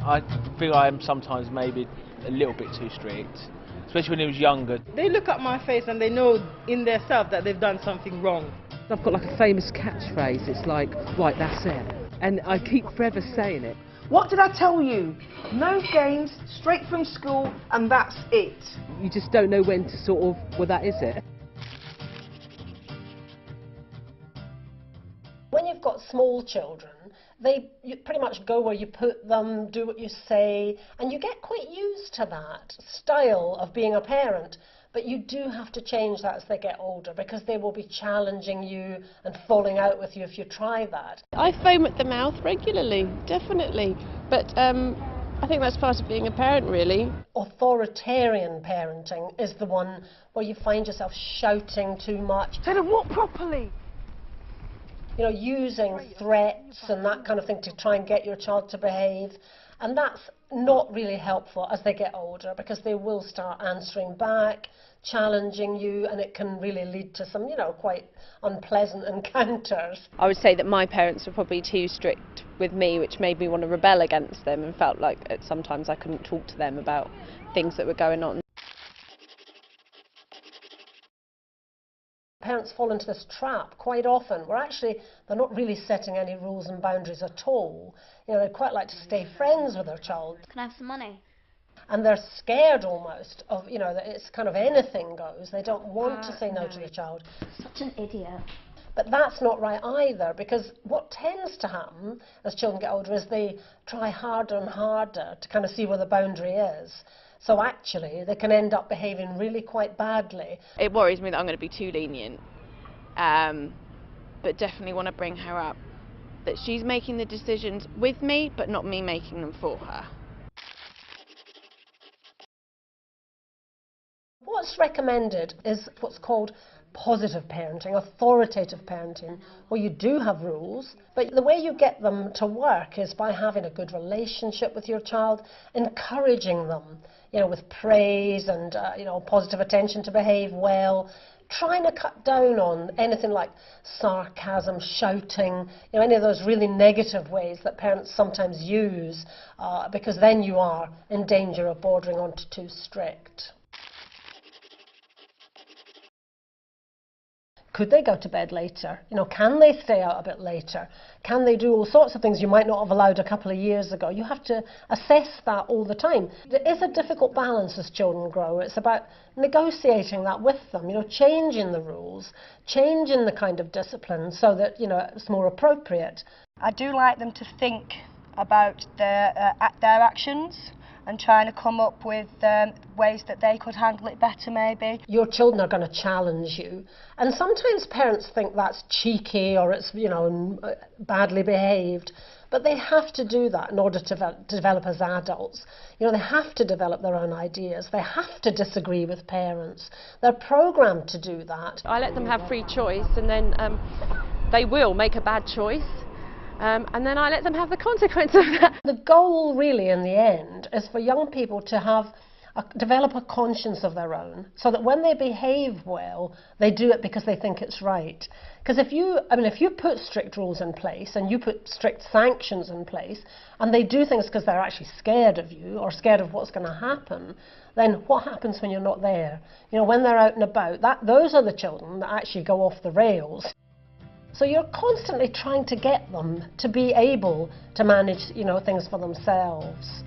I feel I am sometimes maybe a little bit too strict, especially when he was younger. They look at my face and they know in their self that they've done something wrong. I've got like a famous catchphrase, it's like, right, that's it. And I keep forever saying it. What did I tell you? No games, straight from school, and that's it. You just don't know when to sort of, well, that is it. When you've got small children, you pretty much go where you put them, do what you say, and you get quite used to that style of being a parent. But you do have to change that as they get older, because they will be challenging you and falling out with you if you try that. I foam at the mouth regularly, definitely. But I think that's part of being a parent, really. Authoritarian parenting is the one where you find yourself shouting too much. Say the what properly? You know, using threats and that kind of thing to try and get your child to behave. And that's not really helpful as they get older, because they will start answering back, challenging you, and it can really lead to some, you know, quite unpleasant encounters. I would say that my parents were probably too strict with me, which made me want to rebel against them, and felt like sometimes I couldn't talk to them about things that were going on. Parents fall into this trap quite often where actually they're not really setting any rules and boundaries at all. You know, they quite like to stay friends with their child. Can I have some money? And they're scared almost of, you know, that it's kind of anything goes. They don't want to say no to the child. Such an idiot. But that's not right either, because what tends to happen as children get older is they try harder and harder to kind of see where the boundary is. So actually, they can end up behaving really quite badly. It worries me that I'm going to be too lenient, but definitely want to bring her up that she's making the decisions with me, but not me making them for her. What's recommended is what's called positive parenting, authoritative parenting, where you do have rules, but the way you get them to work is by having a good relationship with your child, encouraging them, you know, with praise and, you know, positive attention to behave well, trying to cut down on anything like sarcasm, shouting, you know, any of those really negative ways that parents sometimes use, because then you are in danger of bordering onto too strict. Could they go to bed later? You know, can they stay out a bit later? Can they do all sorts of things you might not have allowed a couple of years ago? You have to assess that all the time. There is a difficult balance as children grow. It's about negotiating that with them, you know, changing the rules, changing the kind of discipline so that, you know, it's more appropriate. I do like them to think about their actions and trying to come up with ways that they could handle it better, maybe. Your children are going to challenge you, and sometimes parents think that's cheeky or it's, you know, badly behaved, but they have to do that in order to develop as adults. You know, they have to develop their own ideas. They have to disagree with parents. They're programmed to do that. I let them have free choice, and then they will make a bad choice. And then I let them have the consequence of that. The goal really in the end is for young people to develop a conscience of their own, so that when they behave well, they do it because they think it's right. Because if you put strict rules in place and you put strict sanctions in place, and they do things because they're actually scared of you or scared of what's going to happen, then what happens when you're not there? You know, when they're out and about, those are the children that actually go off the rails. So you're constantly trying to get them to be able to manage, you know, things for themselves.